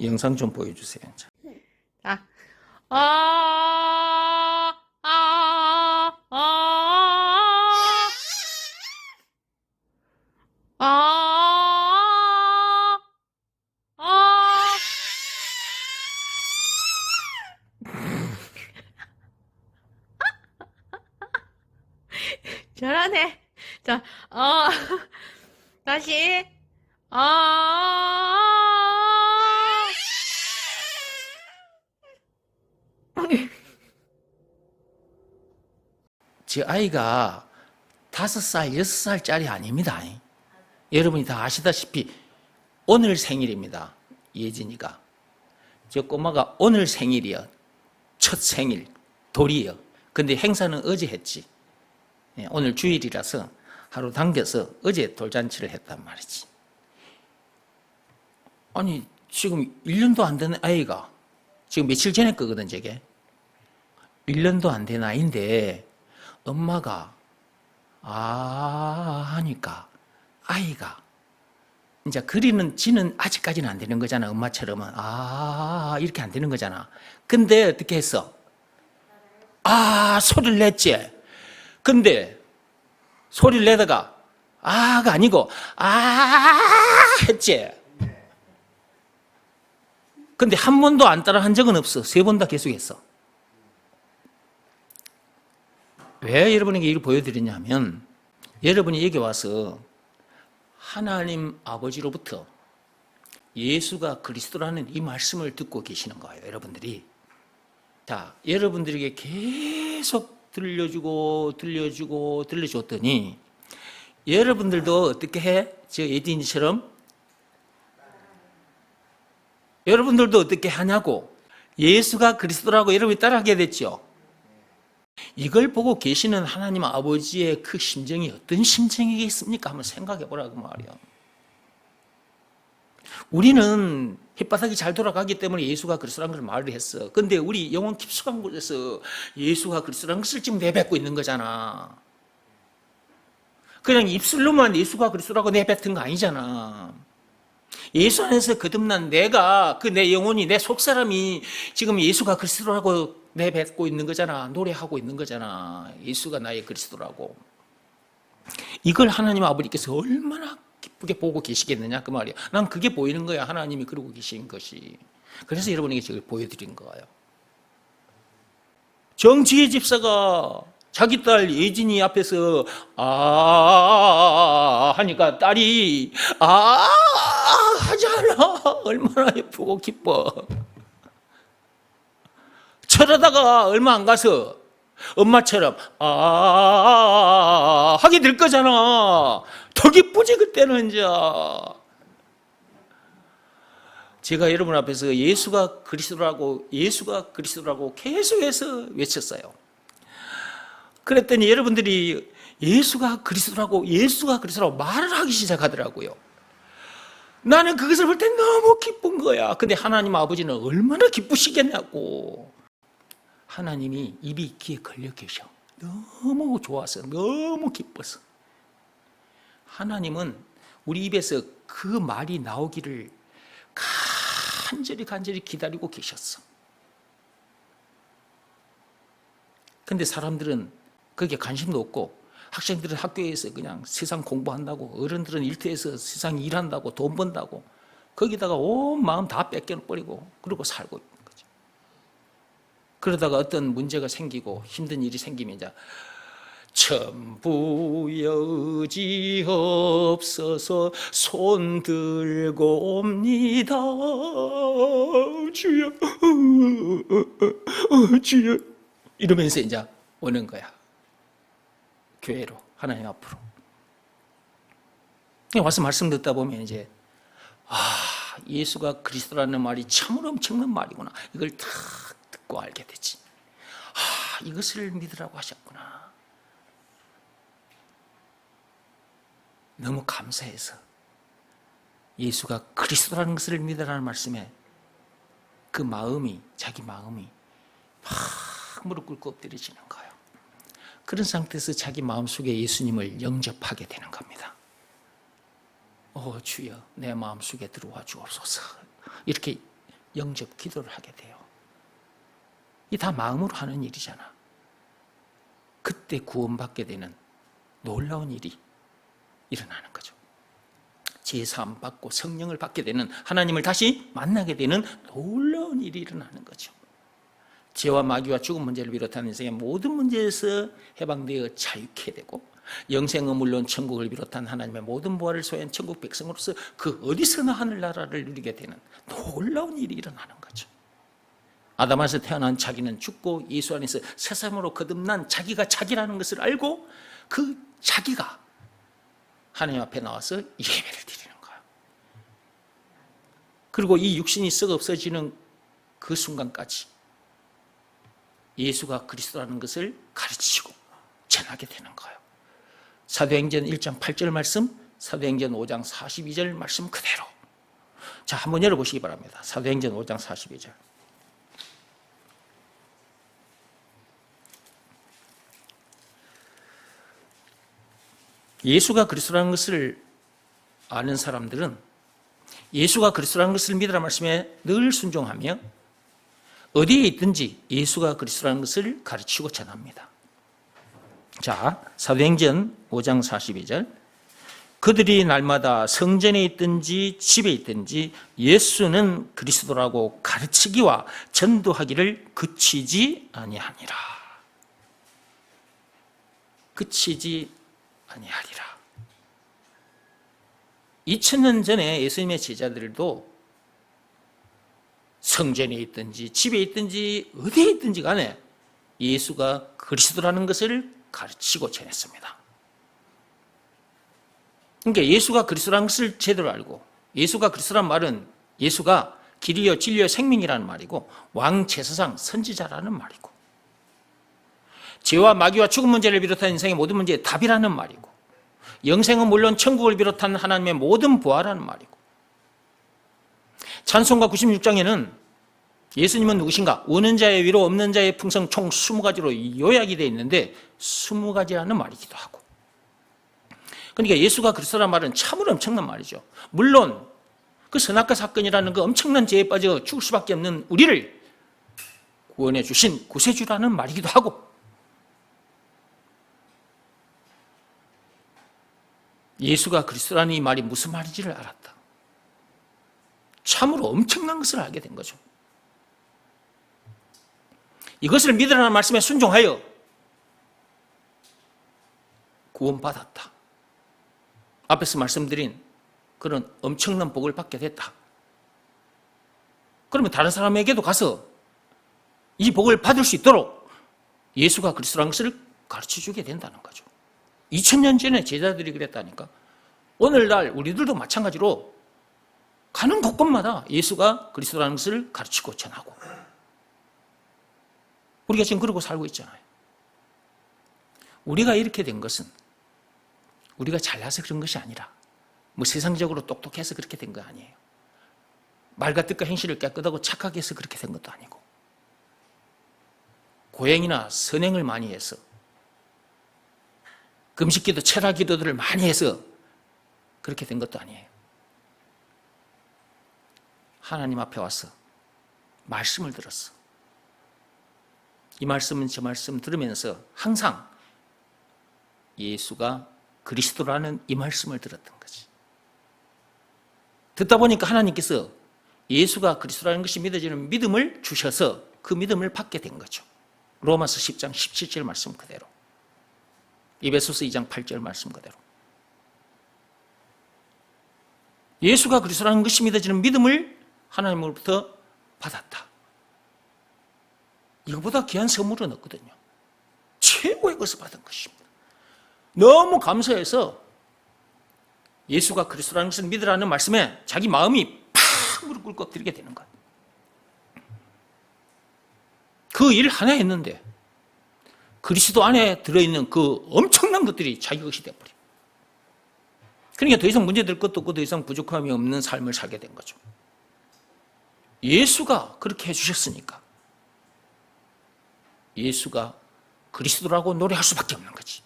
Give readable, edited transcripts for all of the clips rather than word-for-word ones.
영상 좀 보여주세요. 자. 자, 아, 아, 아, 아, 아. 잘하네. 자, 다시. 아, 제 아이가 5살, 6살짜리 아닙니다. 여러분이 다 아시다시피 오늘 생일입니다. 예진이가. 저 꼬마가 오늘 생일이요. 첫 생일, 돌이요. 근데 행사는 어제 했지. 오늘 주일이라서 하루 당겨서 어제 돌잔치를 했단 말이지. 아니, 지금 1년도 안 된 아이가, 지금 며칠 전에 거거든, 저게. 1년도 안 된 아이인데, 엄마가, 하니까, 아이가, 이제 그리는 지는 아직까지는 안 되는 거잖아, 엄마처럼은. 이렇게 안 되는 거잖아. 근데 어떻게 했어? 소리를 냈지. 근데, 소리를 내다가, 가 아니고, 했지. 근데 한 번도 안 따라 한 적은 없어. 3번 다 계속했어. 왜 여러분에게 이걸 보여드리냐면, 여러분이 여기 와서 하나님 아버지로부터 예수가 그리스도라는 이 말씀을 듣고 계시는 거예요, 여러분들이. 자, 여러분들에게 계속 들려주더니, 여러분들도 어떻게 해? 저 에딘이처럼 여러분들도 어떻게 하냐고. 예수가 그리스도라고 여러분이 따라하게 됐죠. 이걸 보고 계시는 하나님 아버지의 그 심정이 어떤 심정이겠습니까? 한번 생각해 보라고 말이야. 우리는 햇바닥이 잘 돌아가기 때문에 예수가 그리스도라는 걸 말을 했어. 근데 우리 영혼 깊숙한 곳에서 예수가 그리스도라는 것을 지금 내뱉고 있는 거잖아. 그냥 입술로만 예수가 그리스도라고 내뱉은 거 아니잖아. 예수 안에서 거듭난 내가, 내 영혼이, 내 속사람이 지금 예수가 그리스도라고 내뱉고 있는 거잖아. 노래하고 있는 거잖아. 예수가 나의 그리스도라고. 이걸 하나님 아버지께서 얼마나 기쁘게 보고 계시겠느냐 그 말이야. 난 그게 보이는 거야. 하나님이 그러고 계신 것이. 그래서 여러분에게 지금 보여드린 거예요. 정지혜 집사가 자기 딸 예진이 앞에서 하니까 딸이 하잖아. 얼마나 예쁘고 기뻐. 저러다가 얼마 안 가서 엄마처럼 하게 될 거잖아. 더 기쁘지 그때는. 이제 제가 여러분 앞에서 예수가 그리스도라고 계속해서 외쳤어요. 그랬더니 여러분들이 예수가 그리스도라고 말을 하기 시작하더라고요. 나는 그것을 볼 때 너무 기쁜 거야. 근데 하나님 아버지는 얼마나 기쁘시겠냐고. 하나님이 입이 귀에 걸려 계셔. 너무 좋아서, 너무 기뻐서. 하나님은 우리 입에서 그 말이 나오기를 간절히 기다리고 계셨어. 근데 사람들은 거기에 관심도 없고, 학생들은 학교에서 그냥 세상 공부한다고, 어른들은 일터에서 세상 일한다고, 돈 번다고, 거기다가 온 마음 다 뺏겨버리고, 그러고 살고 있는 거죠. 그러다가 어떤 문제가 생기고, 힘든 일이 생기면 이제, 전부 여지없어서 손 들고 옵니다. 주여, 주여. 이러면서 이제 오는 거야. 교회로, 하나님 앞으로. 와서 말씀 듣다 보면 이제, 예수가 그리스도라는 말이 참으로 엄청난 말이구나. 이걸 다 듣고 알게 되지. 이것을 믿으라고 하셨구나. 너무 감사해서 예수가 그리스도라는 것을 믿으라는 말씀에 그 마음이, 자기 마음이 막 무릎 꿇고 엎드려지는 거예요. 그런 상태에서 자기 마음속에 예수님을 영접하게 되는 겁니다. 주여 내 마음속에 들어와 주옵소서. 이렇게 영접 기도를 하게 돼요. 이 다 마음으로 하는 일이잖아. 그때 구원받게 되는 놀라운 일이 일어나는 거죠. 제사함 받고 성령을 받게 되는, 하나님을 다시 만나게 되는 놀라운 일이 일어나는 거죠. 죄와 마귀와 죽음 문제를 비롯한 인생의 모든 문제에서 해방되어 자유케 되고, 영생은 물론 천국을 비롯한 하나님의 모든 보화를 소유한 천국 백성으로서 그 어디서나 하늘나라를 누리게 되는 놀라운 일이 일어나는 거죠. 아담에서 태어난 자기는 죽고 예수 안에서 새삼으로 거듭난 자기가 자기라는 것을 알고 그 자기가 하나님 앞에 나와서 예배를 드리는 거예요. 그리고 이 육신이 썩어 없어지는 그 순간까지 예수가 그리스도라는 것을 가르치고 전하게 되는 거예요. 사도행전 1장 8절 말씀, 사도행전 5장 42절 말씀 그대로. 자, 한번 열어보시기 바랍니다. 사도행전 5장 42절. 예수가 그리스도라는 것을 아는 사람들은 예수가 그리스도라는 것을 믿으라는 말씀에 늘 순종하며 어디에 있든지 예수가 그리스도라는 것을 가르치고 전합니다. 자, 사도행전 5장 42절. 그들이 날마다 성전에 있든지 집에 있든지 예수는 그리스도라고 가르치기와 전도하기를 그치지 아니하니라. 그치지 아니하리라. 2000년 전에 예수님의 제자들도 성전에 있든지 집에 있든지 어디에 있든지 간에 예수가 그리스도라는 것을 가르치고 전했습니다. 그러니까 예수가 그리스도라는 것을 제대로 알고, 예수가 그리스도라는 말은 예수가 길이요 진리요 생명이라는 말이고, 왕제사장 선지자라는 말이고, 죄와 마귀와 죽음 문제를 비롯한 인생의 모든 문제의 답이라는 말이고, 영생은 물론 천국을 비롯한 하나님의 모든 부활하는 말이고, 찬송가 96장에는 예수님은 누구신가? 오는 자의 위로 없는 자의 풍성 총 20가지로 요약이 되어 있는데 20가지라는 말이기도 하고, 그러니까 예수가 그리스도라는 말은 참으로 엄청난 말이죠. 물론 그 선악과 사건이라는 그 엄청난 죄에 빠져 죽을 수밖에 없는 우리를 구원해 주신 구세주라는 말이기도 하고, 예수가 그리스도라는 이 말이 무슨 말인지를 알았다. 참으로 엄청난 것을 알게 된 거죠. 이것을 믿으라는 말씀에 순종하여 구원받았다. 앞에서 말씀드린 그런 엄청난 복을 받게 됐다. 그러면 다른 사람에게도 가서 이 복을 받을 수 있도록 예수가 그리스도라는 것을 가르쳐주게 된다는 거죠. 2000년 전에 제자들이 그랬다니까. 오늘날 우리들도 마찬가지로 가는 곳곳마다 예수가 그리스도라는 것을 가르치고 전하고, 우리가 지금 그러고 살고 있잖아요. 우리가 이렇게 된 것은 우리가 잘나서 그런 것이 아니라 뭐 세상적으로 똑똑해서 그렇게 된 거 아니에요. 말과 뜻과 행실을 깨끗하고 착하게 해서 그렇게 된 것도 아니고, 고행이나 선행을 많이 해서, 금식기도 철학기도들을 많이 해서 그렇게 된 것도 아니에요. 하나님 앞에 와서 말씀을 들었어. 이 말씀은 저 말씀 들으면서 항상 예수가 그리스도라는 이 말씀을 들었던 거지. 듣다 보니까 하나님께서 예수가 그리스도라는 것이 믿어지는 믿음을 주셔서 그 믿음을 받게 된 거죠. 로마서 10장 17절 말씀 그대로, 에베소서 2장 8절 말씀 그대로. 예수가 그리스도라는 것이 믿어지는 믿음을 하나님으로부터 받았다. 이거보다 귀한 선물은 없거든요. 최고의 것을 받은 것입니다. 너무 감사해서 예수가 그리스도라는 것을 믿으라는 말씀에 자기 마음이 팍 무릎 꿇고 엎드리게 되는 거예요. 그 일 하나 했는데 그리스도 안에 들어있는 그 엄청난 것들이 자기 것이 되어버려요. 그러니까 더 이상 문제될 것도 없고 더 이상 부족함이 없는 삶을 살게 된 거죠. 예수가 그렇게 해주셨으니까 예수가 그리스도라고 노래할 수밖에 없는 거지.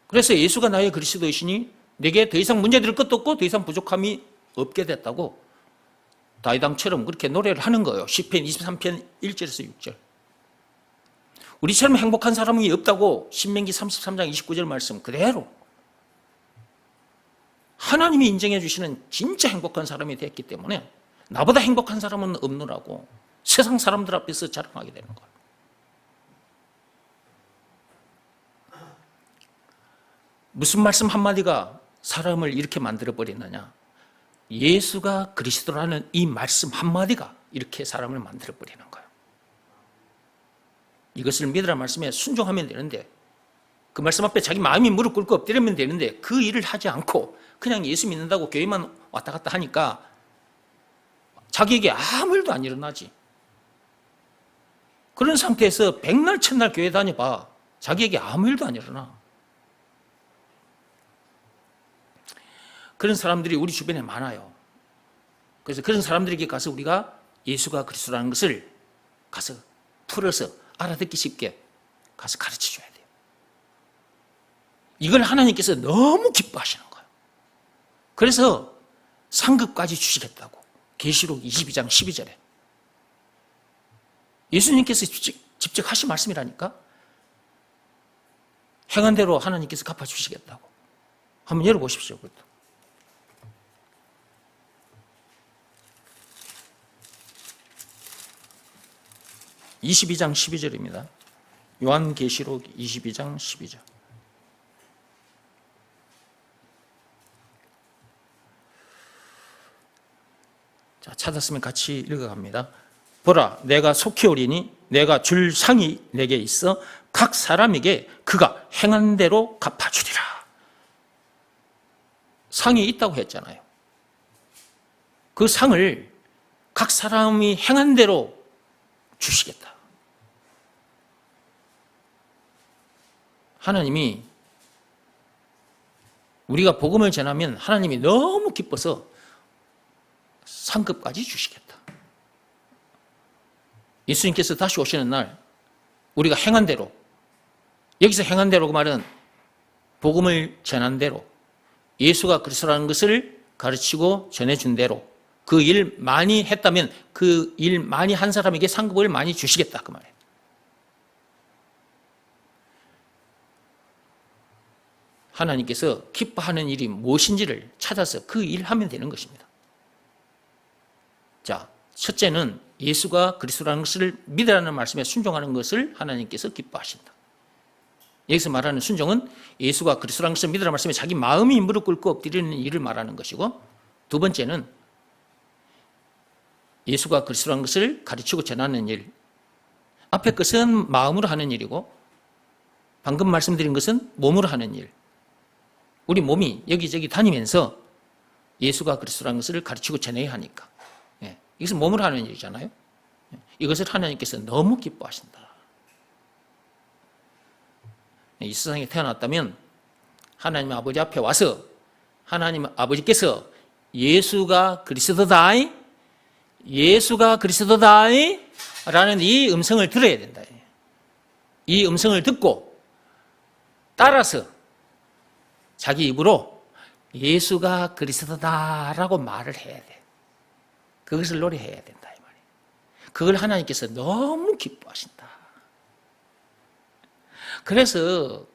그래서 예수가 나의 그리스도이시니 내게 더 이상 문제될 것도 없고 더 이상 부족함이 없게 됐다고 다윗왕처럼 그렇게 노래를 하는 거예요. 시편 23편 1절에서 6절. 우리처럼 행복한 사람이 없다고 신명기 33장 29절 말씀 그대로 하나님이 인정해 주시는 진짜 행복한 사람이 됐기 때문에 나보다 행복한 사람은 없느라고 세상 사람들 앞에서 자랑하게 되는 거예요. 무슨 말씀 한마디가 사람을 이렇게 만들어버리느냐? 예수가 그리스도라는 이 말씀 한마디가 이렇게 사람을 만들어버리는 거예요. 이것을 믿으라 말씀에 순종하면 되는데 그 말씀 앞에 자기 마음이 무릎 꿇고 엎드리면 되는데 그 일을 하지 않고 그냥 예수 믿는다고 교회만 왔다 갔다 하니까 자기에게 아무 일도 안 일어나지. 그런 상태에서 백날 첫날 교회 다녀봐. 자기에게 아무 일도 안 일어나. 그런 사람들이 우리 주변에 많아요. 그래서 그런 사람들에게 가서 우리가 예수가 그리스도라는 것을 가서 풀어서 알아듣기 쉽게 가서 가르쳐 줘야 돼요. 이걸 하나님께서 너무 기뻐하시는 거예요. 그래서 상급까지 주시겠다고 계시록 22장 12절에 예수님께서 직접 하신 말씀이라니까. 행한 대로 하나님께서 갚아주시겠다고. 한번 열어보십시오. 그것도. (22장 12절입니다) 요한계시록 22장 12절. 자, 찾았으면 같이 읽어갑니다. 보라, 내가 속히 오리니 내가 줄 상이 내게 있어 각 사람에게 그가 행한 대로 갚아주리라. 상이 있다고 했잖아요. 그 상을 각 사람이 행한 대로 주시겠다. 하나님이 우리가 복음을 전하면 하나님이 너무 기뻐서 상급까지 주시겠다. 예수님께서 다시 오시는 날 우리가 행한 대로, 여기서 행한 대로 그 말은 복음을 전한 대로, 예수가 그리스도라는 것을 가르치고 전해준 대로 그 일 많이 했다면 그 일 많이 한 사람에게 상급을 많이 주시겠다 그 말이에요. 하나님께서 기뻐하는 일이 무엇인지를 찾아서 그 일을 하면 되는 것입니다. 자, 첫째는 예수가 그리스도라는 것을 믿으라는 말씀에 순종하는 것을 하나님께서 기뻐하신다. 여기서 말하는 순종은 예수가 그리스도라는 것을 믿으라는 말씀에 자기 마음이 무릎 꿇고 엎드리는 일을 말하는 것이고, 두 번째는 예수가 그리스도라는 것을 가르치고 전하는 일. 앞에 것은 마음으로 하는 일이고 방금 말씀드린 것은 몸으로 하는 일. 우리 몸이 여기저기 다니면서 예수가 그리스도라는 것을 가르치고 전해야 하니까. 이것은 몸으로 하는 일이잖아요. 이것을 하나님께서 너무 기뻐하신다. 이 세상에 태어났다면 하나님 아버지 앞에 와서 하나님 아버지께서 예수가 그리스도다, 예수가 그리스도다 라는 이 음성을 들어야 된다. 이 음성을 듣고 따라서 자기 입으로 예수가 그리스도다라고 말을 해야 돼. 그것을 노래해야 된다 이 말이에요. 그걸 하나님께서 너무 기뻐하신다. 그래서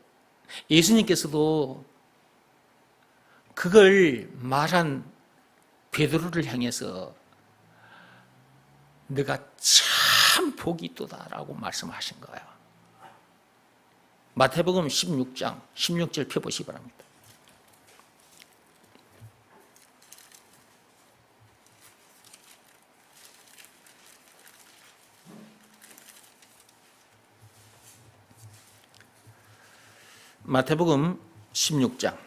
예수님께서도 그걸 말한 베드로를 향해서 너가 참 복이 있도다라고 말씀하신 거예요. 마태복음 16장 16절 펴보시기 바랍니다. 마태복음 16장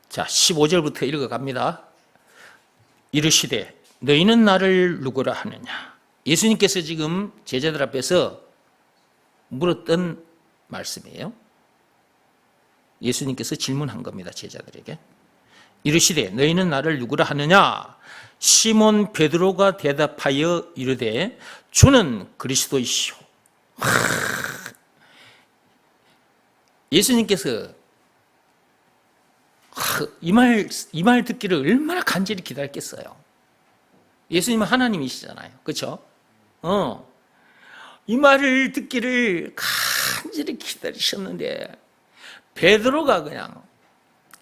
자 15절부터 읽어갑니다. 이르시되 너희는 나를 누구라 하느냐. 예수님께서 지금 제자들 앞에서 물었던 말씀이에요. 예수님께서 질문한 겁니다. 제자들에게. 이르시되 너희는 나를 누구라 하느냐. 시몬 베드로가 대답하여 이르되 주는 그리스도이시오. 예수님께서 이 말 듣기를 얼마나 간절히 기다렸겠어요. 예수님은 하나님이시잖아요. 그렇죠? 이 말을 듣기를 간절히 기다리셨는데 베드로가 그냥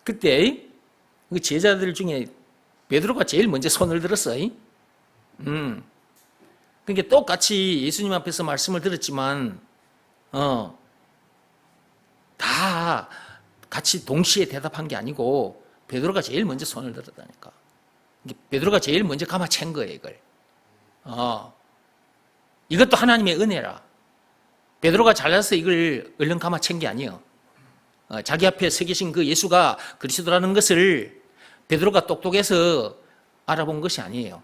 그때 그 제자들 중에 베드로가 제일 먼저 손을 들었어요. 그러니까 똑같이 예수님 앞에서 말씀을 들었지만 다 같이 동시에 대답한 게 아니고 베드로가 제일 먼저 손을 들었다니까. 베드로가 제일 먼저 감아챈 거예요, 이걸. 이것도 하나님의 은혜라. 베드로가 잘나서 이걸 얼른 감아챈 게 아니에요. 자기 앞에 서 계신 그 예수가 그리스도라는 것을 베드로가 똑똑해서 알아본 것이 아니에요.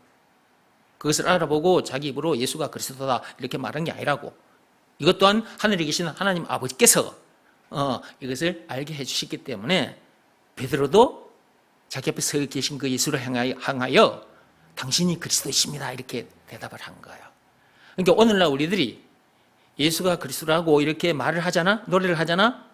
그것을 알아보고 자기 입으로 예수가 그리스도다 이렇게 말한 게 아니라고. 이것 또한 하늘에 계신 하나님 아버지께서 이것을 알게 해주셨기 때문에 베드로도 자기 앞에 서 계신 그 예수를 향하여 당신이 그리스도이십니다 이렇게 대답을 한 거예요. 그러니까 오늘날 우리들이 예수가 그리스도라고 이렇게 말을 하잖아, 노래를 하잖아.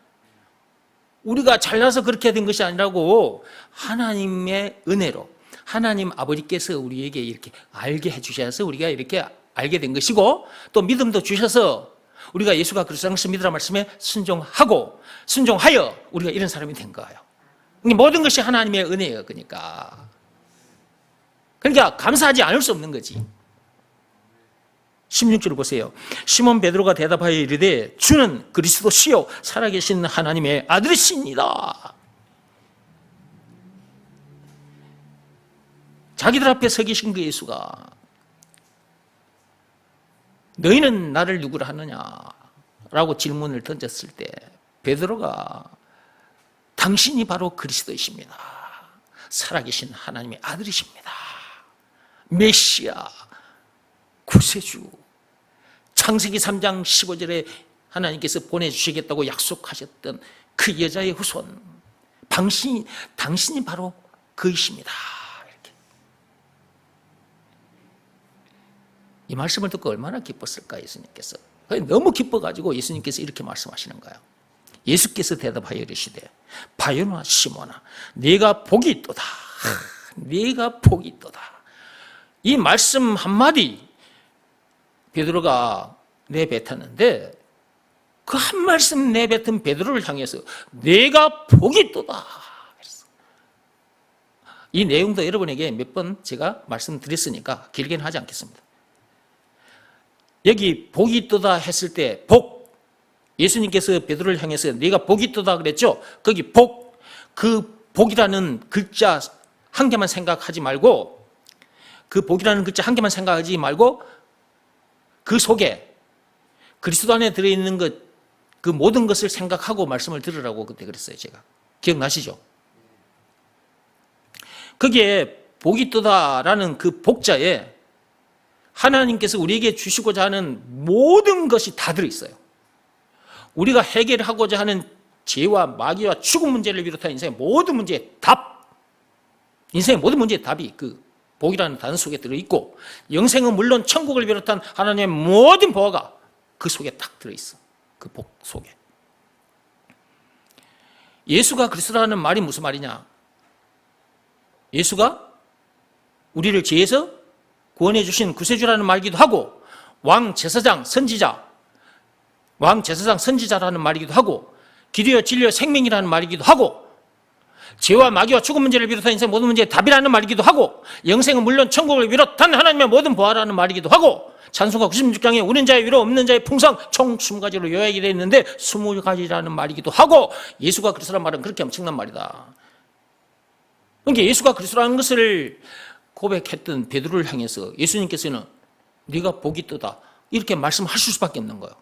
우리가 잘나서 그렇게 된 것이 아니라고 하나님의 은혜로 하나님 아버지께서 우리에게 이렇게 알게 해주셔서 우리가 이렇게 알게 된 것이고, 또 믿음도 주셔서 우리가 예수가 그리스도라는 것을 믿으라 말씀에 순종하여 우리가 이런 사람이 된 거예요. 모든 것이 하나님의 은혜예요. 그러니까 감사하지 않을 수 없는 거지. 16절을 보세요. 시몬 베드로가 대답하여 이르되 주는 그리스도시요 살아계신 하나님의 아들이십니다. 자기들 앞에 서 계신 그 예수가 너희는 나를 누구라 하느냐라고 질문을 던졌을 때 베드로가 당신이 바로 그리스도이십니다. 살아계신 하나님의 아들이십니다. 메시아, 구세주. 창세기 3장 15절에 하나님께서 보내주시겠다고 약속하셨던 그 여자의 후손, 당신이 바로 그이십니다. 이렇게. 이 말씀을 듣고 얼마나 기뻤을까 예수님께서. 너무 기뻐가지고 예수님께서 이렇게 말씀하시는 거예요. 예수께서 대답하여 이르시되 바요나 시몬아 네가 복이 있도다. 네가 복이 있도다. 이 말씀 한마디 베드로가 내뱉었는데 그 한 말씀 내뱉은 베드로를 향해서 내가 복이 있도다. 이 내용도 여러분에게 몇 번 제가 말씀드렸으니까 길게는 하지 않겠습니다. 여기 복이 있도다 했을 때 복, 예수님께서 베드로를 향해서 네가 복이 있도다 그랬죠. 거기 복, 그 복이라는 글자 한 개만 생각하지 말고, 그 복이라는 글자 한 개만 생각하지 말고 그 속에 그리스도 안에 들어있는 것, 그 모든 것을 생각하고 말씀을 들으라고 그때 그랬어요. 제가 기억나시죠? 거기에 복이 있도다라는 그 복자에 하나님께서 우리에게 주시고자 하는 모든 것이 다 들어있어요. 우리가 해결하고자 하는 죄와 마귀와 죽음 문제를 비롯한 인생의 모든 문제의 답, 인생의 모든 문제의 답이 그 복이라는 단어 속에 들어있고, 영생은 물론 천국을 비롯한 하나님의 모든 보화가 그 속에 딱 들어있어. 그 복 속에. 예수가 그리스도라는 말이 무슨 말이냐? 예수가 우리를 죄에서 구원해 주신 구세주라는 말이기도 하고, 왕 제사장 선지자라는 말이기도 하고, 길이요 진리요 생명이라는 말이기도 하고, 죄와 마귀와 죽음 문제를 비롯한 인생 모든 문제의 답이라는 말이기도 하고, 영생은 물론 천국을 비롯한 하나님의 모든 보화라는 말이기도 하고, 찬송가 96장에 우는 자의 위로 없는 자의 풍성 총 20가지로 요약이 되어 있는데 20가지라는 말이기도 하고, 예수가 그리스도라는 말은 그렇게 엄청난 말이다. 그러니까 예수가 그리스도라는 것을 고백했던 베드로를 향해서 예수님께서는 네가 복이 있도다 이렇게 말씀하실 수밖에 없는 거예요.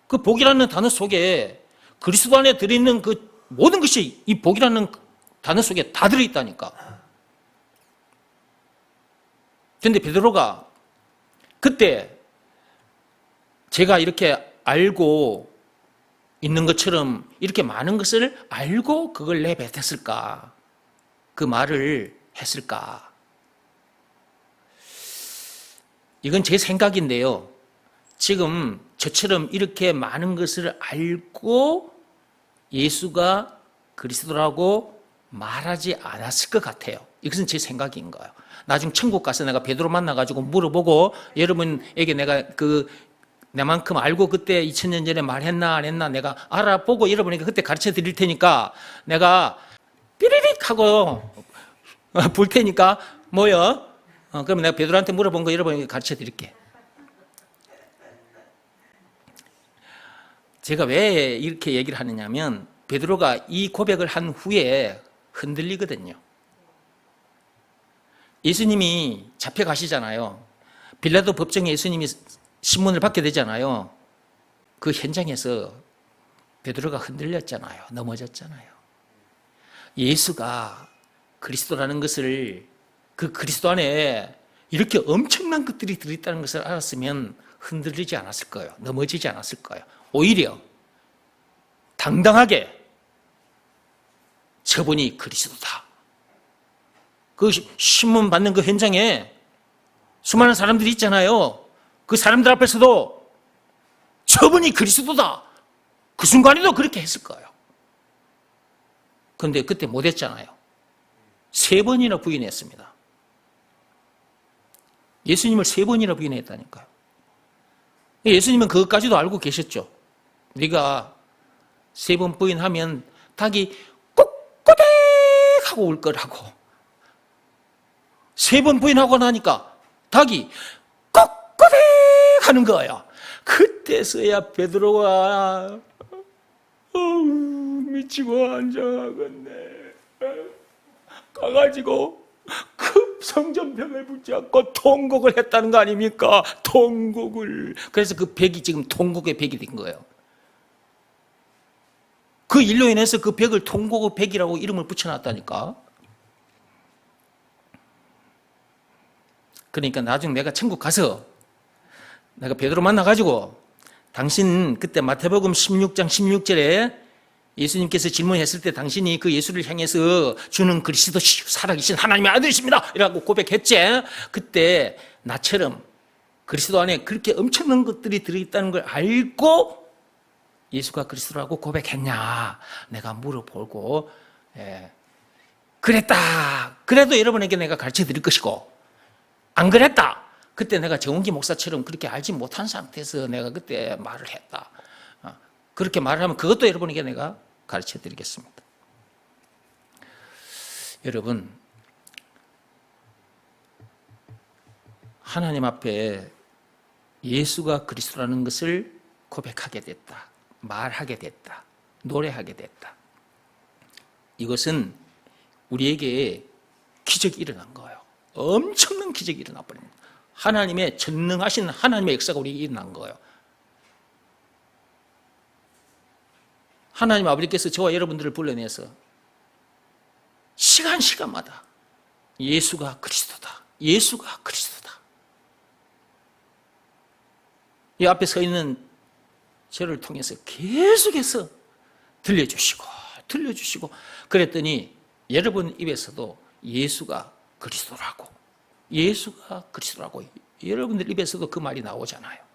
그 복이라는 단어 속에 그리스도 안에 들어있는 그 모든 것이 이 복이라는 단어 속에 다 들어있다니까. 그런데 베드로가 그때 제가 이렇게 알고 있는 것처럼 이렇게 많은 것을 알고 그걸 내뱉었을까? 그 말을 했을까? 이건 제 생각인데요. 지금 저처럼 이렇게 많은 것을 알고 예수가 그리스도라고 말하지 않았을 것 같아요. 이것은 제 생각인 거예요. 나중 천국 가서 내가 베드로 만나가지고 물어보고 여러분에게 내가 내만큼 알고 그때 2000년 전에 말했나 안 했나 내가 알아보고 여러분에게 그때 가르쳐 드릴 테니까 내가 삐리릭 하고 볼 테니까 뭐요? 그러면 내가 베드로한테 물어본 거 여러분에게 가르쳐 드릴게. 제가 왜 이렇게 얘기를 하느냐면 베드로가 이 고백을 한 후에 흔들리거든요. 예수님이 잡혀가시잖아요. 빌라도 법정에 예수님이 신문을 받게 되잖아요. 그 현장에서 베드로가 흔들렸잖아요. 넘어졌잖아요. 예수가 그리스도라는 것을 그 그리스도 안에 이렇게 엄청난 것들이 들어있다는 것을 알았으면 흔들리지 않았을 거예요. 넘어지지 않았을 거예요. 오히려 당당하게 저분이 그리스도다. 그 신문 받는 그 현장에 수많은 사람들이 있잖아요. 그 사람들 앞에서도 저분이 그리스도다. 그 순간에도 그렇게 했을 거예요. 그런데 그때 못했잖아요. 3번이나 부인했습니다. 예수님을 3번이나 부인했다니까요. 예수님은 그것까지도 알고 계셨죠. 네가 3번 부인하면 닭이 꼬꼬댁 하고 울 거라고. 3번 부인하고 나니까 닭이 꼬꼬댁 하는 거예요. 그때서야 베드로가 미치고 앉아가겠네. 가가지고 급 성전병을 붙잡고 통곡을 했다는 거 아닙니까? 통곡을. 그래서 그 벽이 지금 통곡의 벽이 된 거예요. 그 일로 인해서 그 벽을 통곡의 벽이라고 이름을 붙여놨다니까. 그러니까 나중에 내가 천국 가서 내가 베드로 만나가지고 당신 그때 마태복음 16장 16절에 예수님께서 질문했을 때 당신이 그 예수를 향해서 주는 그리스도 살아계신 하나님의 아들이십니다 이라고 고백했지. 그때 나처럼 그리스도 안에 그렇게 엄청난 것들이 들어있다는 걸 알고 예수가 그리스도라고 고백했냐 내가 물어보고 그랬다. 그래도 여러분에게 내가 가르쳐 드릴 것이고 안 그랬다. 그때 내가 정은기 목사처럼 그렇게 알지 못한 상태에서 내가 그때 말을 했다. 그렇게 말을 하면 그것도 여러분에게 내가 가르쳐 드리겠습니다. 여러분, 하나님 앞에 예수가 그리스도라는 것을 고백하게 됐다. 말하게 됐다. 노래하게 됐다. 이것은 우리에게 기적이 일어난 거예요. 엄청난 기적이 일어나 버립니다. 하나님의 전능하신 하나님의 역사가 우리에게 일어난 거예요. 하나님 아버지께서 저와 여러분들을 불러내서 시간마다 예수가 그리스도다. 예수가 그리스도다. 이 앞에 서 있는 저를 통해서 계속해서 들려주시고 그랬더니 여러분 입에서도 예수가 그리스도라고 여러분들 입에서도 그 말이 나오잖아요.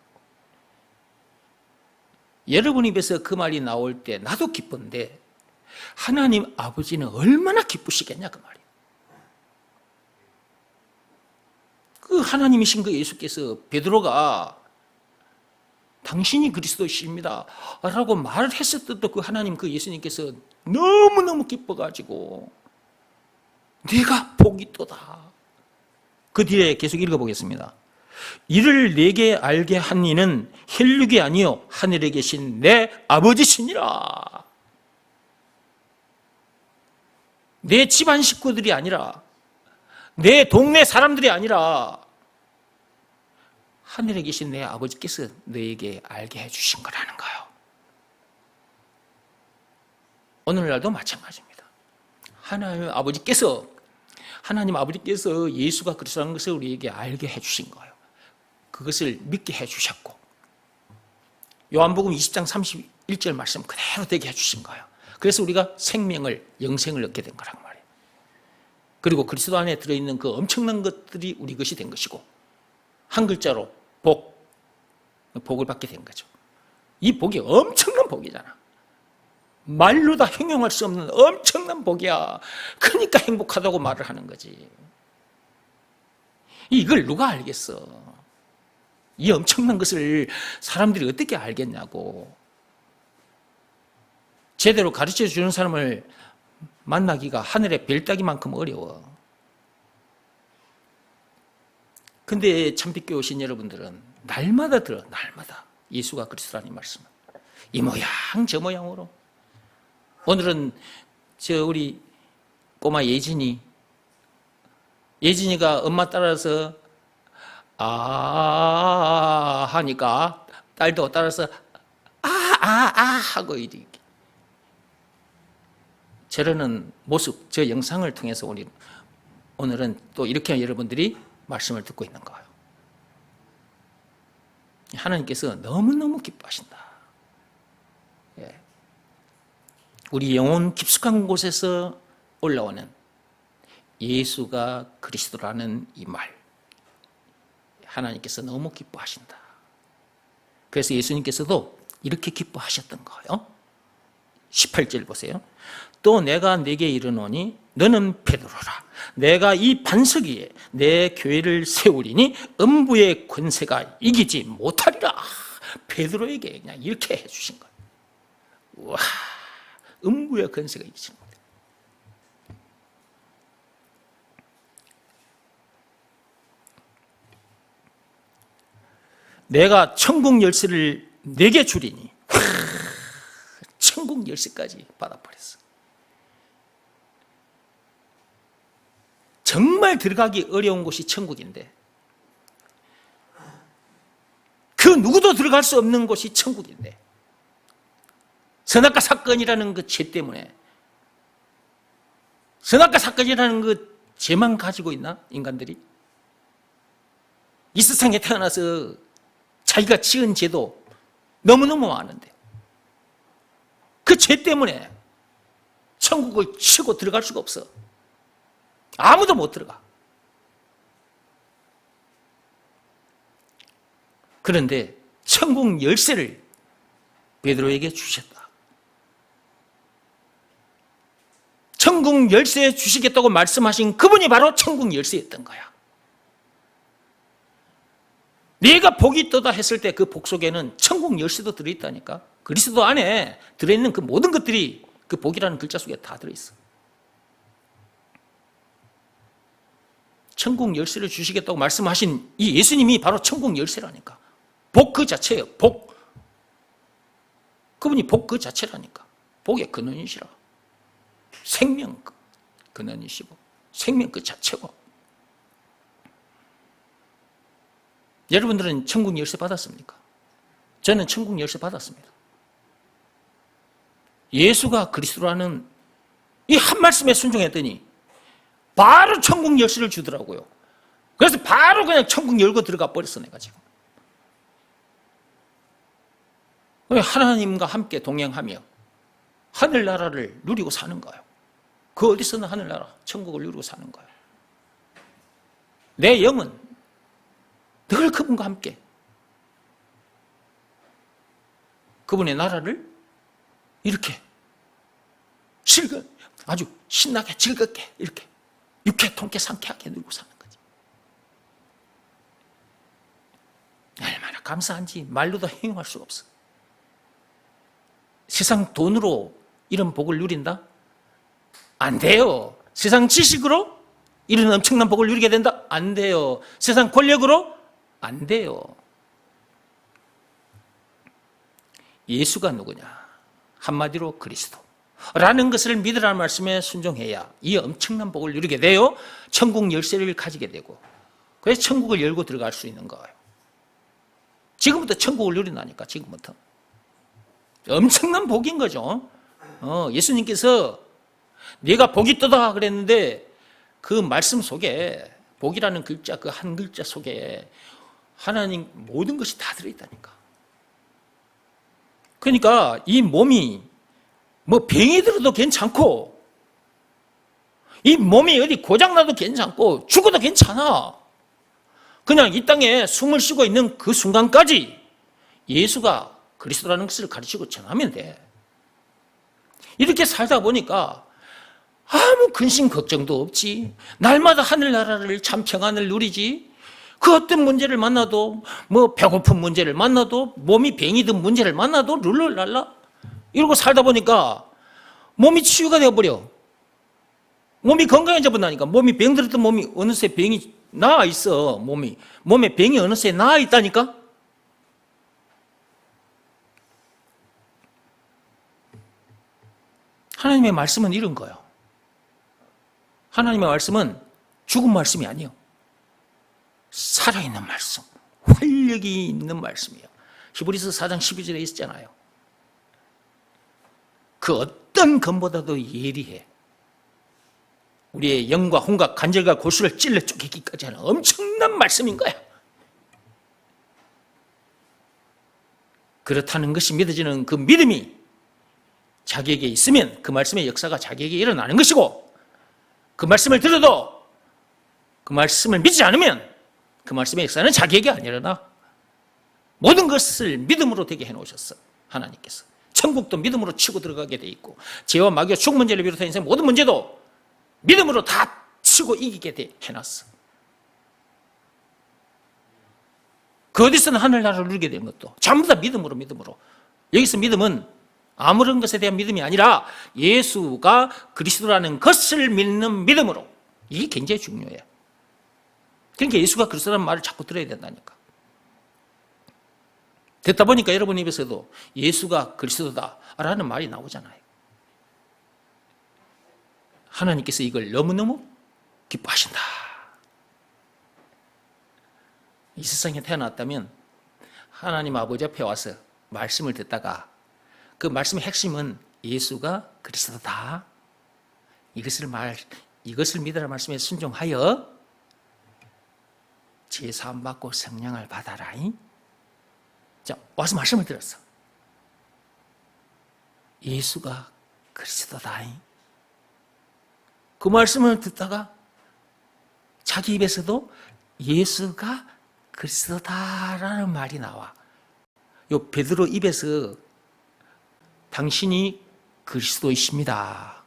여러분 입에서 그 말이 나올 때 나도 기쁜데 하나님 아버지는 얼마나 기쁘시겠냐 그 말이에요. 그 하나님이신 그 예수께서 베드로가 당신이 그리스도이십니다 라고 말을 했을 때도 그 하나님 그 예수님께서 너무너무 기뻐가지고 네가 복이 또다. 그 뒤에 계속 읽어보겠습니다. 이를 내게 알게 한 이는 혈육이 아니요 하늘에 계신 내 아버지시니라. 내 집안 식구들이 아니라 내 동네 사람들이 아니라 하늘에 계신 내 아버지께서 너에게 알게 해주신 거라는 거예요. 오늘날도 마찬가지입니다. 하나님 아버지께서 예수가 그리스도라는 것을 우리에게 알게 해주신 거예요. 그것을 믿게 해주셨고 요한복음 20장 31절 말씀 그대로 되게 해주신 거예요. 그래서 우리가 영생을 얻게 된 거란 말이에요. 그리고 그리스도 안에 들어있는 그 엄청난 것들이 우리 것이 된 것이고 한 글자로 복, 복을 받게 된 거죠. 이 복이 엄청난 복이잖아. 말로 다 형용할 수 없는 엄청난 복이야. 그러니까 행복하다고 말을 하는 거지. 이걸 누가 알겠어? 이 엄청난 것을 사람들이 어떻게 알겠냐고. 제대로 가르쳐 주는 사람을 만나기가 하늘의 별 따기만큼 어려워. 근데 참빛교회 오신 여러분들은 날마다 들어, 날마다 예수가 그리스도라는 말씀을 이 모양 저 모양으로. 오늘은 우리 꼬마 예진이가 엄마 따라서 하니까 딸도 따라서 하고 이렇게 저러는 모습, 저 영상을 통해서 오늘은 또 이렇게 여러분들이 말씀을 듣고 있는 거예요. 하나님께서 너무너무 기뻐하신다. 예. 우리 영혼 깊숙한 곳에서 올라오는 예수가 그리스도라는 이 말, 하나님께서 너무 기뻐하신다. 그래서 예수님께서도 이렇게 기뻐하셨던 거예요. 18절 보세요. 또 내가 네게 이르노니 너는 베드로라. 내가 이 반석 위에 내 교회를 세우리니 음부의 권세가 이기지 못하리라. 베드로에게 그냥 이렇게 해주신 거예요. 와, 음부의 권세가 이기지 못해. 내가 천국 열쇠를 네게 주리니 천국 열쇠까지 받아버렸어. 정말 들어가기 어려운 곳이 천국인데 그 누구도 들어갈 수 없는 곳이 천국인데 선악과 사건이라는 그 죄 때문에 선악과 사건이라는 그 죄만 가지고 있나? 인간들이 이 세상에 태어나서 자기가 지은 죄도 너무너무 많은데 그 죄 때문에 천국을 치고 들어갈 수가 없어. 아무도 못 들어가. 그런데 천국 열쇠를 베드로에게 주셨다. 천국 열쇠 주시겠다고 말씀하신 그분이 바로 천국 열쇠였던 거야. 네가 복이 있도다 했을 때 그 복 속에는 천국 열쇠도 들어있다니까. 그리스도 안에 들어있는 그 모든 것들이 그 복이라는 글자 속에 다 들어있어. 천국 열쇠를 주시겠다고 말씀하신 이 예수님이 바로 천국 열쇠라니까. 복 그 자체예요. 복. 그분이 복 그 자체라니까. 복의 근원이시라. 생명 근원이시고 생명 그 자체고. 여러분들은 천국 열쇠 받았습니까? 저는 천국 열쇠 받았습니다. 예수가 그리스도라는 이 한 말씀에 순종했더니 바로 천국 열쇠를 주더라고요. 그래서 바로 그냥 천국 열고 들어가 버렸어, 내가 지금. 하나님과 함께 동행하며 하늘나라를 누리고 사는 거예요. 그 어디서나 하늘나라, 천국을 누리고 사는 거예요. 내 영은 늘 그분과 함께 그분의 나라를 이렇게 아주 신나게 즐겁게 이렇게 유쾌 통쾌 상쾌하게 누리고 사는 거지. 얼마나 감사한지 말로도 행용할 수가 없어. 세상 돈으로 이런 복을 누린다? 안 돼요. 세상 지식으로 이런 엄청난 복을 누리게 된다? 안 돼요. 세상 권력으로? 안 돼요. 예수가 누구냐? 한마디로 그리스도라는 것을 믿으라는 말씀에 순종해야 이 엄청난 복을 누리게 돼요. 천국 열쇠를 가지게 되고 그래서 천국을 열고 들어갈 수 있는 거예요. 지금부터 천국을 누린다니까. 지금부터 엄청난 복인 거죠. 예수님께서 네가 복이 있도다 그랬는데 그 말씀 속에 복이라는 글자, 그 한 글자 속에 하나님 모든 것이 다 들어있다니까. 그러니까 이 몸이 뭐 병이 들어도 괜찮고 이 몸이 어디 고장나도 괜찮고 죽어도 괜찮아. 그냥 이 땅에 숨을 쉬고 있는 그 순간까지 예수가 그리스도라는 것을 가르치고 전하면 돼. 이렇게 살다 보니까 아무 근심 걱정도 없지. 날마다 하늘나라를 참 평안을 누리지. 그 어떤 문제를 만나도, 뭐 배고픈 문제를 만나도, 몸이 병이 든 문제를 만나도 룰루랄라 이러고 살다 보니까 몸이 치유가 되어버려. 몸이 건강해져 버린다니까. 몸이 병들었던 몸이 어느새 병이 나아 있어. 몸에 병이 어느새 나아 있다니까. 하나님의 말씀은 이런 거예요. 하나님의 말씀은 죽은 말씀이 아니에요. 살아있는 말씀, 활력이 있는 말씀이에요. 히브리서 4장 12절에 있었잖아요. 그 어떤 검보다도 예리해. 우리의 영과 혼과 관절과 골수를 찔러 쪼개기까지 하는 엄청난 말씀인 거야. 그렇다는 것이 믿어지는 그 믿음이 자기에게 있으면 그 말씀의 역사가 자기에게 일어나는 것이고, 그 말씀을 들어도 그 말씀을 믿지 않으면 그 말씀의 역사는 자기에게 안 일어나. 모든 것을 믿음으로 되게 해놓으셨어, 하나님께서. 천국도 믿음으로 치고 들어가게 돼 있고, 죄와 마귀와 죽음 문제를 비롯한 인생 모든 문제도 믿음으로 다 치고 이기게 돼 해놨어. 그 어디서는 하늘나라를 누리게 되는 것도 전부 다 믿음으로. 여기서 믿음은 아무런 것에 대한 믿음이 아니라 예수가 그리스도라는 것을 믿는 믿음으로. 이게 굉장히 중요해요. 그러니까 예수가 그리스도라는 말을 자꾸 들어야 된다니까. 듣다 보니까 여러분 입에서도 예수가 그리스도다라는 말이 나오잖아요. 하나님께서 이걸 너무너무 기뻐하신다. 이 세상에 태어났다면 하나님 아버지 앞에 와서 말씀을 듣다가 그 말씀의 핵심은 예수가 그리스도다. 이것을 믿으라 말씀에 순종하여 제사함 받고 성령을 받아라. 자, 와서 말씀을 들었어. 예수가 그리스도다. 그 말씀을 듣다가 자기 입에서도 예수가 그리스도다라는 말이 나와. 요 베드로 입에서 당신이 그리스도이십니다.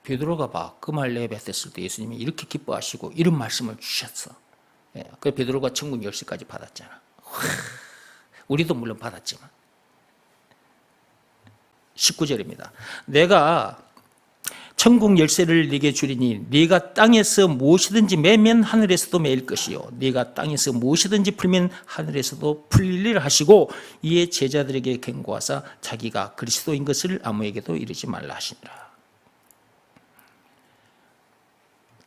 베드로가 봐. 그 말 내뱉었을 때 예수님이 이렇게 기뻐하시고 이런 말씀을 주셨어. 그 베드로가 천국 열쇠까지 받았잖아. 우리도 물론 받았지만. 19절입니다. 내가 천국 열쇠를 네게 주리니 네가 땅에서 무엇이든지 매면 하늘에서도 매일 것이요 네가 땅에서 무엇이든지 풀면 하늘에서도 풀리리라 하시고 이에 제자들에게 경고하사 자기가 그리스도인 것을 아무에게도 이르지 말라 하시니라.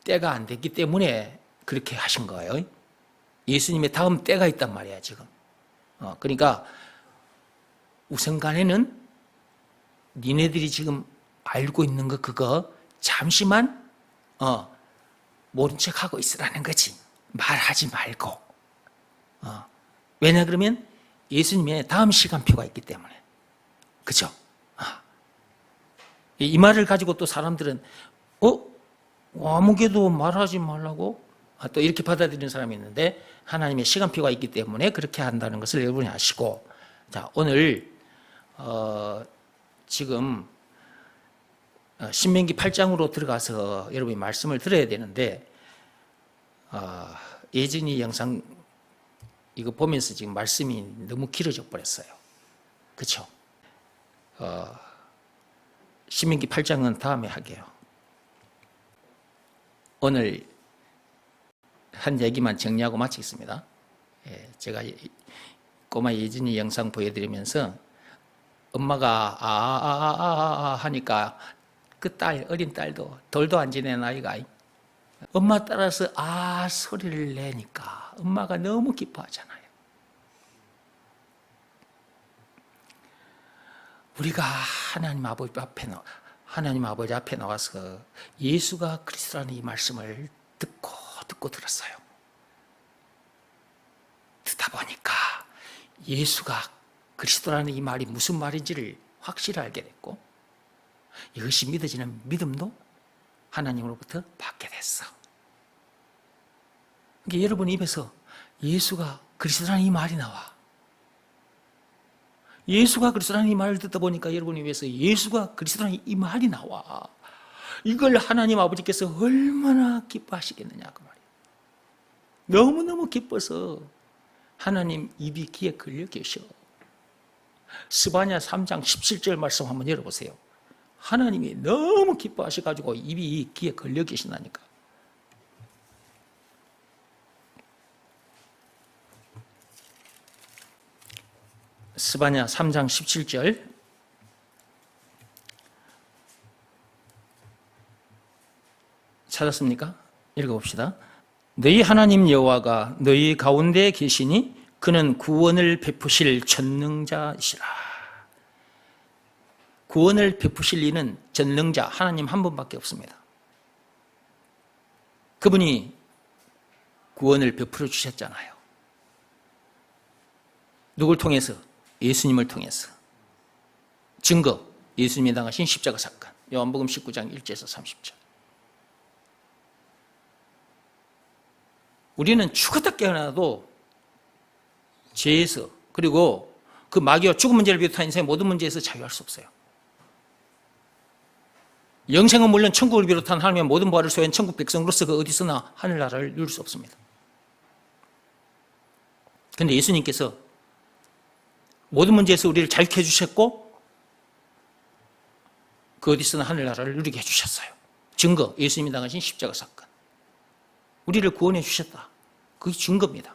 때가 안 됐기 때문에 그렇게 하신 거예요. 예수님의 다음 때가 있단 말이야 지금. 그러니까 우선간에는 니네들이 지금 알고 있는 거 그거 잠시만 모른 척하고 있으라는 거지. 말하지 말고. 왜냐 그러면 예수님의 다음 시간표가 있기 때문에. 그죠? 이 말을 가지고 또 사람들은 아무개도 말하지 말라고 또 이렇게 받아들이는 사람이 있는데 하나님의 시간표가 있기 때문에 그렇게 한다는 것을 여러분이 아시고, 자 오늘 지금 신명기 8장으로 들어가서 여러분이 말씀을 들어야 되는데 예진이 영상 이거 보면서 지금 말씀이 너무 길어져 버렸어요. 그렇죠? 신명기 8장은 다음에 하게요. 오늘 한 얘기만 정리하고 마치겠습니다. 제가 꼬마 예진이 영상 보여드리면서 엄마가 하니까 그 딸, 어린 딸도 돌도 안 지낸 아이가 엄마 따라서 소리를 내니까 엄마가 너무 기뻐하잖아요. 우리가 하나님 아버지 앞에 나와서 예수가 그리스도라는 이 말씀을 듣고 들었어요. 듣다 보니까 예수가 그리스도라는 이 말이 무슨 말인지를 확실히 알게 됐고, 이것이 믿어지는 믿음도 하나님으로부터 받게 됐어. 그러니까 여러분 입에서 예수가 그리스도라는 이 말이 나와. 예수가 그리스도라는 이 말을 듣다 보니까 여러분이 위해서 예수가 그리스도라는 이 말이 나와. 이걸 하나님 아버지께서 얼마나 기뻐하시겠느냐 그 말이에요. 너무너무 기뻐서 하나님 입이 귀에 걸려 계셔. 스바냐 3장 17절 말씀 한번 열어보세요. 하나님이 너무 기뻐하셔가지고 입이 귀에 걸려 계신다니까. 스바냐 3장 17절 찾았습니까? 읽어봅시다. 너희 하나님 여호와가 너희 가운데 계시니 그는 구원을 베푸실 전능자이시라. 구원을 베푸실 이는 전능자 하나님 한 분밖에 없습니다. 그분이 구원을 베풀어 주셨잖아요. 누굴 통해서? 예수님을 통해서. 증거, 예수님이 당하신 십자가 사건. 요한복음 19장 1절에서 30절. 우리는 죽었다 깨어나도 죄에서, 그리고 그 마귀와 죽은 문제를 비롯한 인생의 모든 문제에서 자유할 수 없어요. 영생은 물론 천국을 비롯한 하나님의 모든 부활을 소유한 천국 백성으로서 그 어디서나 하늘나라를 누릴 수 없습니다. 그런데 예수님께서 모든 문제에서 우리를 자유케 해주셨고 그 어디서나 하늘나라를 누리게 해주셨어요. 증거, 예수님이 당하신 십자가 사건. 우리를 구원해 주셨다. 그게 증거입니다.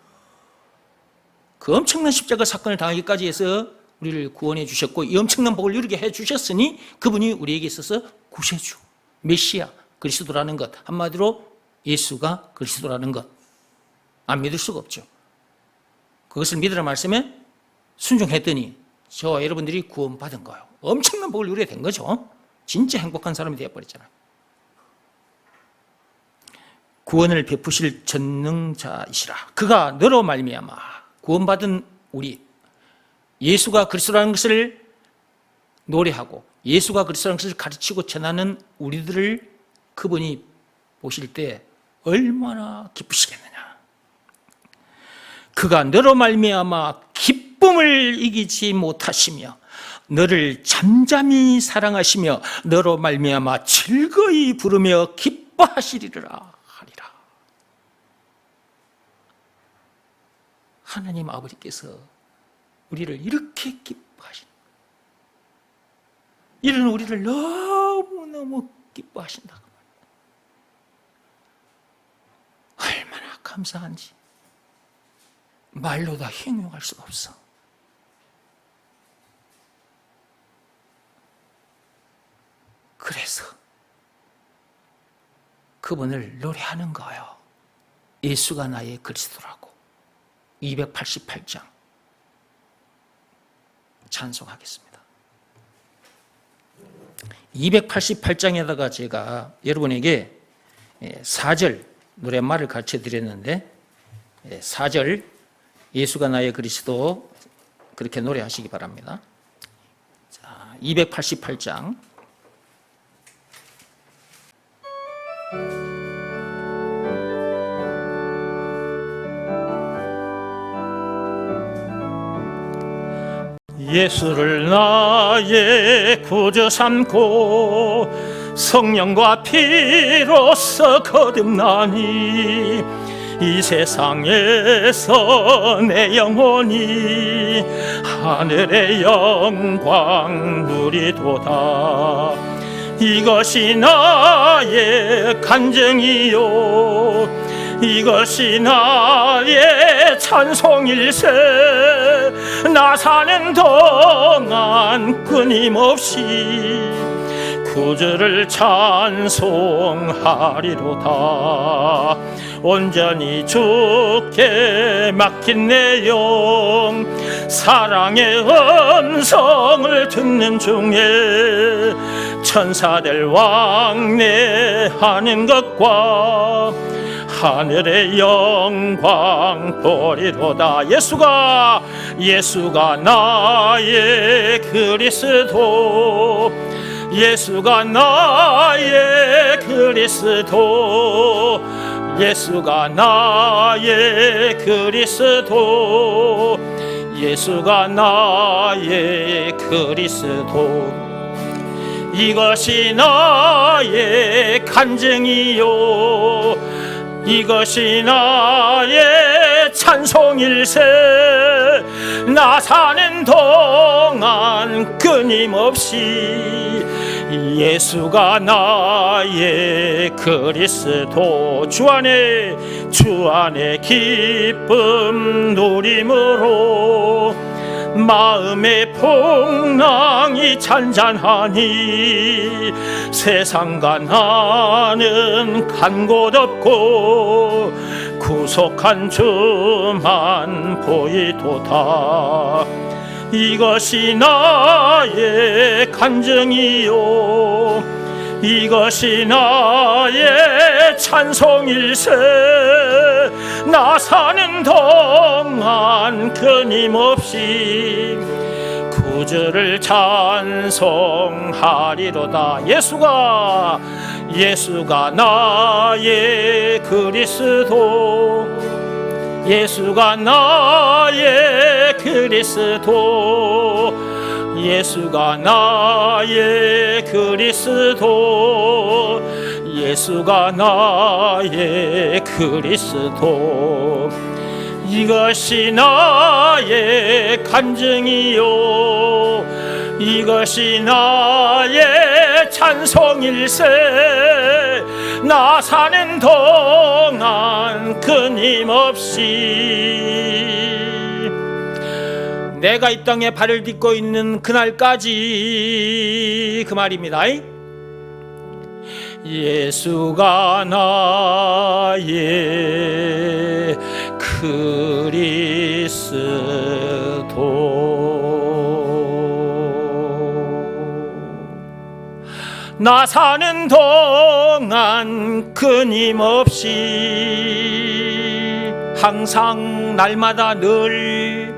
그 엄청난 십자가 사건을 당하기까지 해서 우리를 구원해 주셨고 이 엄청난 복을 누리게 해 주셨으니 그분이 우리에게 있어서 구세주, 메시아, 그리스도라는 것, 한마디로 예수가 그리스도라는 것, 안 믿을 수가 없죠. 그것을 믿으라 말씀에 순종했더니 저와 여러분들이 구원받은 거예요. 엄청난 복을 누리게 된 거죠. 진짜 행복한 사람이 되어버렸잖아요. 구원을 베푸실 전능자이시라. 그가 너로 말미암아 구원받은 우리, 예수가 그리스도라는 것을 노래하고 예수가 그리스도라는 것을 가르치고 전하는 우리들을 그분이 보실 때 얼마나 기쁘시겠느냐. 그가 너로 말미암아 기쁨을 이기지 못하시며 너를 잠잠히 사랑하시며 너로 말미암아 즐거이 부르며 기뻐하시리라 하리라. 하나님 아버지께서 우리를 이렇게 기뻐하신다. 이런 우리를 너무너무 기뻐하신다. 얼마나 감사한지 말로 다 hình dung 할 수가 없어. 그래서 그분을 노래하는 거예요. 예수가 나의 그리스도라고. 288장 찬송하겠습니다. 288장에다가 제가 여러분에게 4절 노랫말을 가르쳐 드렸는데 4절 예수가 나의 그리스도 그렇게 노래하시기 바랍니다. 자, 288장 예수를 나의 구주 삼고 성령과 피로써 거듭나니 이 세상에서 내 영혼이 하늘의 영광 누리도다. 이것이 나의 간증이요 이것이 나의 찬송일세. 나 사는 동안 끊임없이 구주를 찬송하리로다. 온전히 주께 맡긴 내 영 사랑의 음성을 듣는 중에 천사들 왕래하는 것과 하늘의 영광 보리로다. 예수가 나의 그리스도, 예수가 나의 그리스도, 예수가 나의 그리스도, 예수가 나의 그리스도. 이것이 나의 간증이요, 이것이 나의 찬송일세. 나 사는 동안 끊임없이 예수가 나의 그리스도. 주 안에 기쁨 누림으로 마음의 풍랑이 잔잔하니 세상과 나는 간 곳 없고 구속한 주만 보이도다. 이것이 나의 간증이요, 이것이 나의 찬송일세. 나 사는 동안 끊임없이 구주를 찬송하리로다. 예수가 나의 그리스도, 예수가 나의 그리스도, 예수가 나의 그리스도, 예수가 나의 그리스도. 이것이 나의 간증이요, 이것이 나의 찬송일세. 나 사는 동안 끊임없이 내가 이 땅에 발을 딛고 있는 그날까지, 그 말입니다. 예수가 나의 그리스도. 나 사는 동안 끊임없이 항상 날마다 늘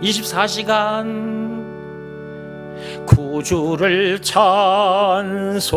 24시간 구주를 찬송하리로다.